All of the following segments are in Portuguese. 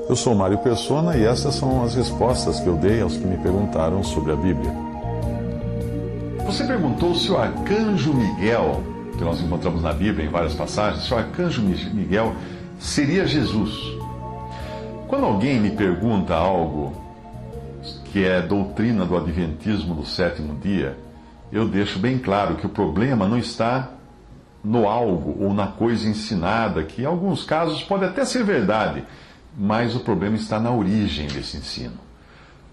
Eu sou Mário Persona e essas são as respostas que eu dei aos que me perguntaram sobre a Bíblia. Você perguntou se o arcanjo Miguel, que nós encontramos na Bíblia em várias passagens, se o arcanjo Miguel seria Jesus. Quando alguém me pergunta algo que é doutrina do Adventismo do sétimo dia, eu deixo bem claro que o problema não está no algo ou na coisa ensinada, que em alguns casos pode até ser verdade, mas o problema está na origem desse ensino.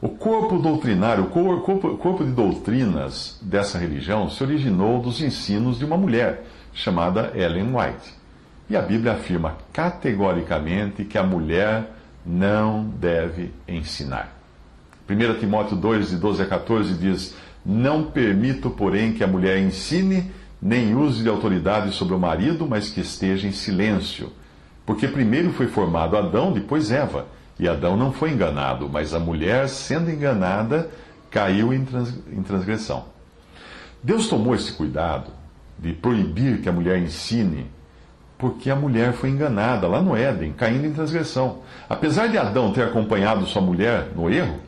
O corpo doutrinário, o corpo de doutrinas dessa religião se originou dos ensinos de uma mulher chamada Ellen White. E a Bíblia afirma categoricamente que a mulher não deve ensinar. 1 Timóteo 2, de 12 a 14 diz: não permito, porém, que a mulher ensine, nem use de autoridade sobre o marido, mas que esteja em silêncio. Porque primeiro foi formado Adão, depois Eva. E Adão não foi enganado, mas a mulher, sendo enganada, caiu em transgressão. Deus tomou esse cuidado de proibir que a mulher ensine, porque a mulher foi enganada lá no Éden, caindo em transgressão. Apesar de Adão ter acompanhado sua mulher no erro,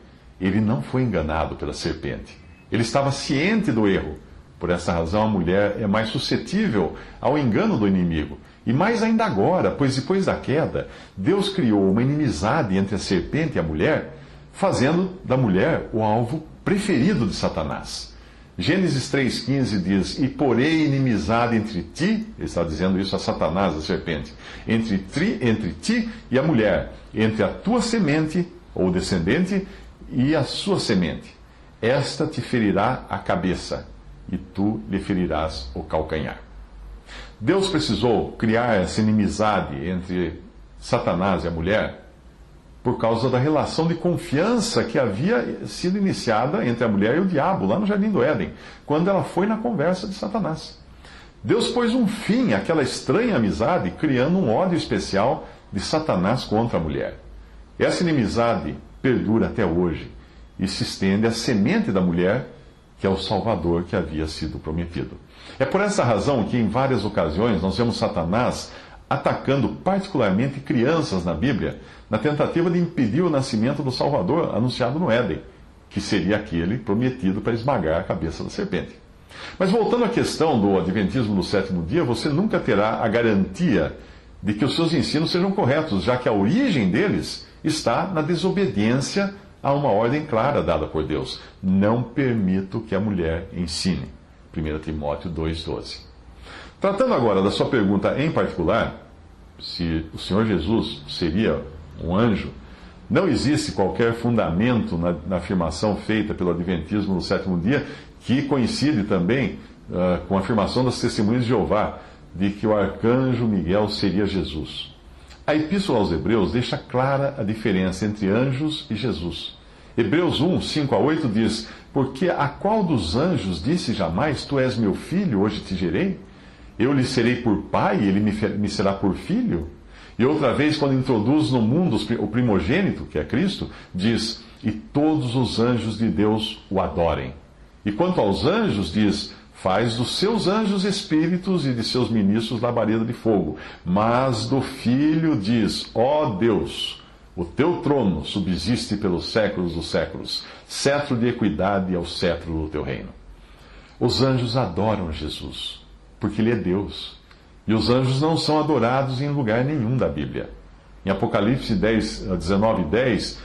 ele não foi enganado pela serpente. Ele estava ciente do erro. Por essa razão, a mulher é mais suscetível ao engano do inimigo. E mais ainda agora, pois depois da queda, Deus criou uma inimizade entre a serpente e a mulher, fazendo da mulher o alvo preferido de Satanás. Gênesis 3,15 diz: e porém inimizade entre ti, ele está dizendo isso a Satanás, a serpente, entre ti e a mulher, entre a tua semente, ou descendente, e a sua semente. Esta te ferirá a cabeça, e tu lhe ferirás o calcanhar. Deus precisou criar essa inimizade entre Satanás e a mulher por causa da relação de confiança que havia sido iniciada entre a mulher e o diabo, lá no Jardim do Éden, quando ela foi na conversa de Satanás. Deus pôs um fim àquela estranha amizade, criando um ódio especial de Satanás contra a mulher. Essa inimizade perdura até hoje e se estende à semente da mulher, que é o Salvador que havia sido prometido. É por essa razão que, em várias ocasiões, nós vemos Satanás atacando particularmente crianças na Bíblia, na tentativa de impedir o nascimento do Salvador anunciado no Éden, que seria aquele prometido para esmagar a cabeça da serpente. Mas voltando à questão do Adventismo do sétimo dia, você nunca terá a garantia de que os seus ensinos sejam corretos, já que a origem deles está na desobediência a uma ordem clara dada por Deus: não permito que a mulher ensine. 1 Timóteo 2,12. Tratando agora da sua pergunta em particular, se o Senhor Jesus seria um anjo, não existe qualquer fundamento na afirmação feita pelo Adventismo no sétimo dia, que coincide também com a afirmação das Testemunhas de Jeová, de que o arcanjo Miguel seria Jesus. A Epístola aos Hebreus deixa clara a diferença entre anjos e Jesus. Hebreus 1, 5 a 8 diz: porque a qual dos anjos disse jamais: tu és meu filho, hoje te gerei? Eu lhe serei por pai, e ele me será por filho? E outra vez, quando introduz no mundo o primogênito, que é Cristo, diz: e todos os anjos de Deus o adorem. E quanto aos anjos, diz: faz dos seus anjos espíritos e de seus ministros labareda de fogo. Mas do Filho diz: ó Deus, o teu trono subsiste pelos séculos dos séculos. Cetro de equidade é o cetro do teu reino. Os anjos adoram Jesus, porque Ele é Deus. E os anjos não são adorados em lugar nenhum da Bíblia. Em Apocalipse 19:10,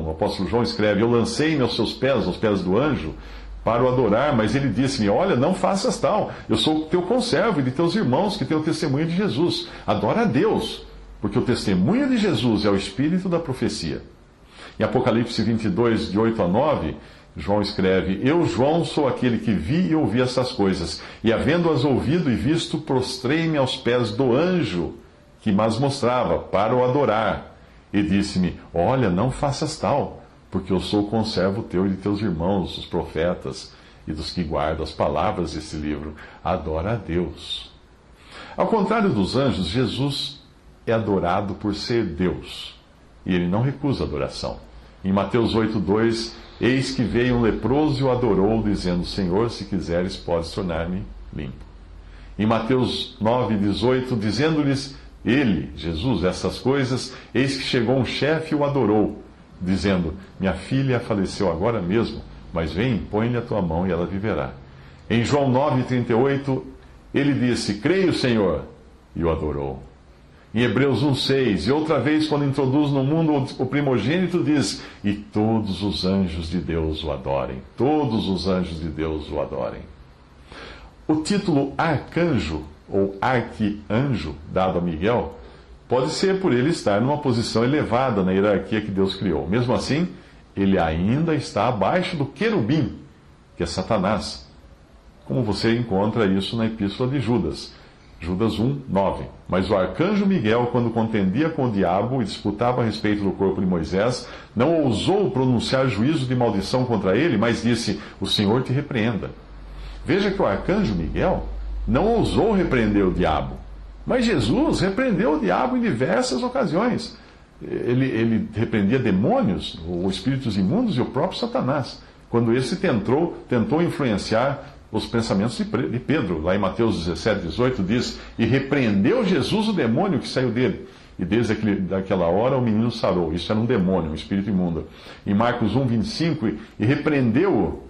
o apóstolo João escreve: eu lancei-me aos seus pés, aos pés do anjo, para o adorar, mas ele disse-me: olha, não faças tal, eu sou teu conservo e de teus irmãos que têm o testemunho de Jesus. Adora a Deus, porque o testemunho de Jesus é o espírito da profecia. Em Apocalipse 22, de 8 a 9, João escreve: eu, João, sou aquele que vi e ouvi essas coisas, e havendo-as ouvido e visto, prostrei-me aos pés do anjo que mas mostrava, para o adorar. E disse-me: olha, não faças tal, porque eu sou conservo teu e de teus irmãos, os profetas, e dos que guardam as palavras desse livro. Adora a Deus. Ao contrário dos anjos, Jesus é adorado por ser Deus, e ele não recusa adoração. Em Mateus 8:2, eis que veio um leproso e o adorou, dizendo: Senhor, se quiseres, podes tornar-me limpo. Em Mateus 9:18, dizendo-lhes: ele, Jesus, essas coisas, eis que chegou um chefe e o adorou, dizendo: minha filha faleceu agora mesmo, mas vem, põe-lhe a tua mão e ela viverá. Em João 9,38, ele disse: creio, Senhor, e o adorou. Em Hebreus 1,6, e outra vez, quando introduz no mundo o primogênito, diz: e todos os anjos de Deus o adorem. Todos os anjos de Deus o adorem. O título arcanjo, ou arquianjo, dado a Miguel, pode ser por ele estar numa posição elevada na hierarquia que Deus criou. Mesmo assim, ele ainda está abaixo do querubim, que é Satanás, como você encontra isso na Epístola de Judas. Judas 1:9. Mas o arcanjo Miguel, quando contendia com o diabo e disputava a respeito do corpo de Moisés, não ousou pronunciar juízo de maldição contra ele, mas disse: o Senhor te repreenda. Veja que o arcanjo Miguel não ousou repreender o diabo, mas Jesus repreendeu o diabo em diversas ocasiões. Ele repreendia demônios, ou espíritos imundos e o próprio Satanás, quando esse tentou influenciar os pensamentos de Pedro. Lá em Mateus 17:18 diz: e repreendeu Jesus o demônio que saiu dele. E desde aquela hora o menino sarou. Isso era um demônio, um espírito imundo. Em Marcos 1:25, e repreendeu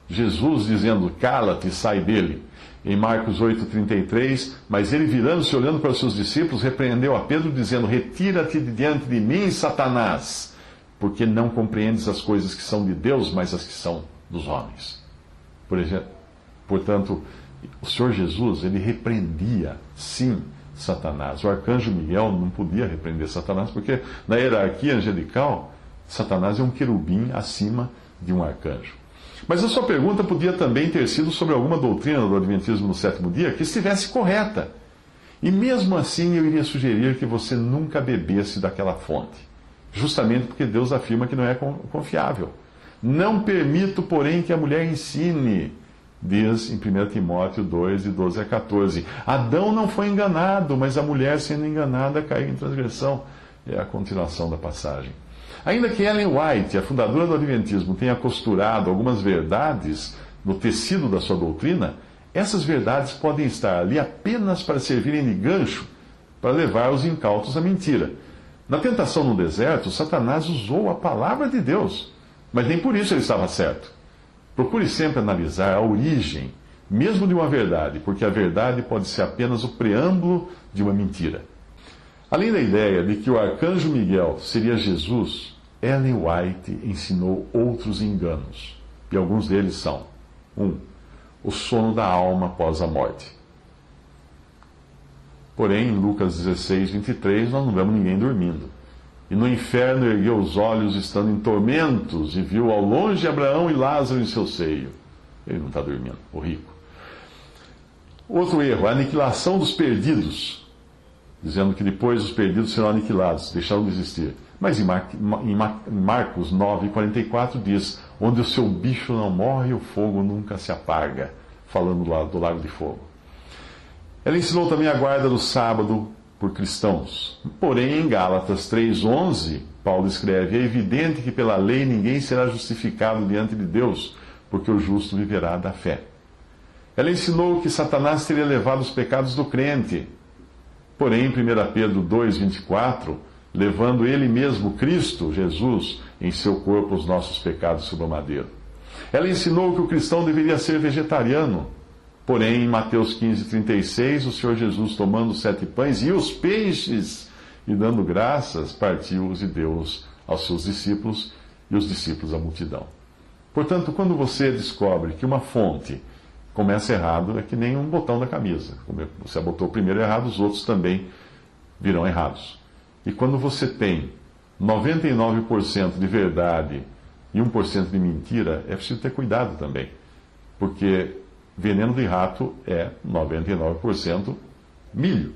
Jesus, dizendo: cala-te, sai dele. Em Marcos 8:33, mas ele, virando-se, olhando para os seus discípulos, repreendeu a Pedro, dizendo: retira-te de diante de mim, Satanás, porque não compreendes as coisas que são de Deus, mas as que são dos homens. Portanto, o Senhor Jesus, ele repreendia, sim, Satanás. O arcanjo Miguel não podia repreender Satanás, porque na hierarquia angelical, Satanás é um querubim acima de um arcanjo. Mas a sua pergunta podia também ter sido sobre alguma doutrina do Adventismo no sétimo dia que estivesse correta. E mesmo assim eu iria sugerir que você nunca bebesse daquela fonte, justamente porque Deus afirma que não é confiável. Não permito, porém, que a mulher ensine, diz em 1 Timóteo 2, de 12 a 14. Adão não foi enganado, mas a mulher, sendo enganada, caiu em transgressão. É a continuação da passagem. Ainda que Ellen White, a fundadora do Adventismo, tenha costurado algumas verdades no tecido da sua doutrina, essas verdades podem estar ali apenas para servirem de gancho para levar os incautos à mentira. Na tentação no deserto, Satanás usou a palavra de Deus, mas nem por isso ele estava certo. Procure sempre analisar a origem, mesmo de uma verdade, porque a verdade pode ser apenas o preâmbulo de uma mentira. Além da ideia de que o arcanjo Miguel seria Jesus, Ellen White ensinou outros enganos, e alguns deles são: 1. O sono da alma após a morte. Porém, em Lucas 16:23, nós não vemos ninguém dormindo. E no inferno ergueu os olhos, estando em tormentos, e viu ao longe Abraão e Lázaro em seu seio. Ele não está dormindo, o rico. Outro erro, a aniquilação dos perdidos, dizendo que depois os perdidos serão aniquilados, deixaram de existir. Mas em Marcos 9:44 diz: onde o seu bicho não morre, o fogo nunca se apaga, falando do lago de fogo. Ela ensinou também a guarda do sábado por cristãos. Porém, em Gálatas 3:11, Paulo escreve: é evidente que pela lei ninguém será justificado diante de Deus, porque o justo viverá da fé. Ela ensinou que Satanás teria levado os pecados do crente. Porém, em 1 Pedro 2:24, levando ele mesmo, Cristo, Jesus, em seu corpo os nossos pecados sobre o madeiro. Ela ensinou que o cristão deveria ser vegetariano. Porém, em Mateus 15:36, o Senhor Jesus, tomando os 7 pães e os peixes, e dando graças, partiu-os e deu-os aos seus discípulos, e os discípulos à multidão. Portanto, quando você descobre que uma fonte começa errado, é que nem um botão da camisa. Você botou o primeiro errado, os outros também virão errados. E quando você tem 99% de verdade e 1% de mentira, é preciso ter cuidado também. Porque veneno de rato é 99% milho.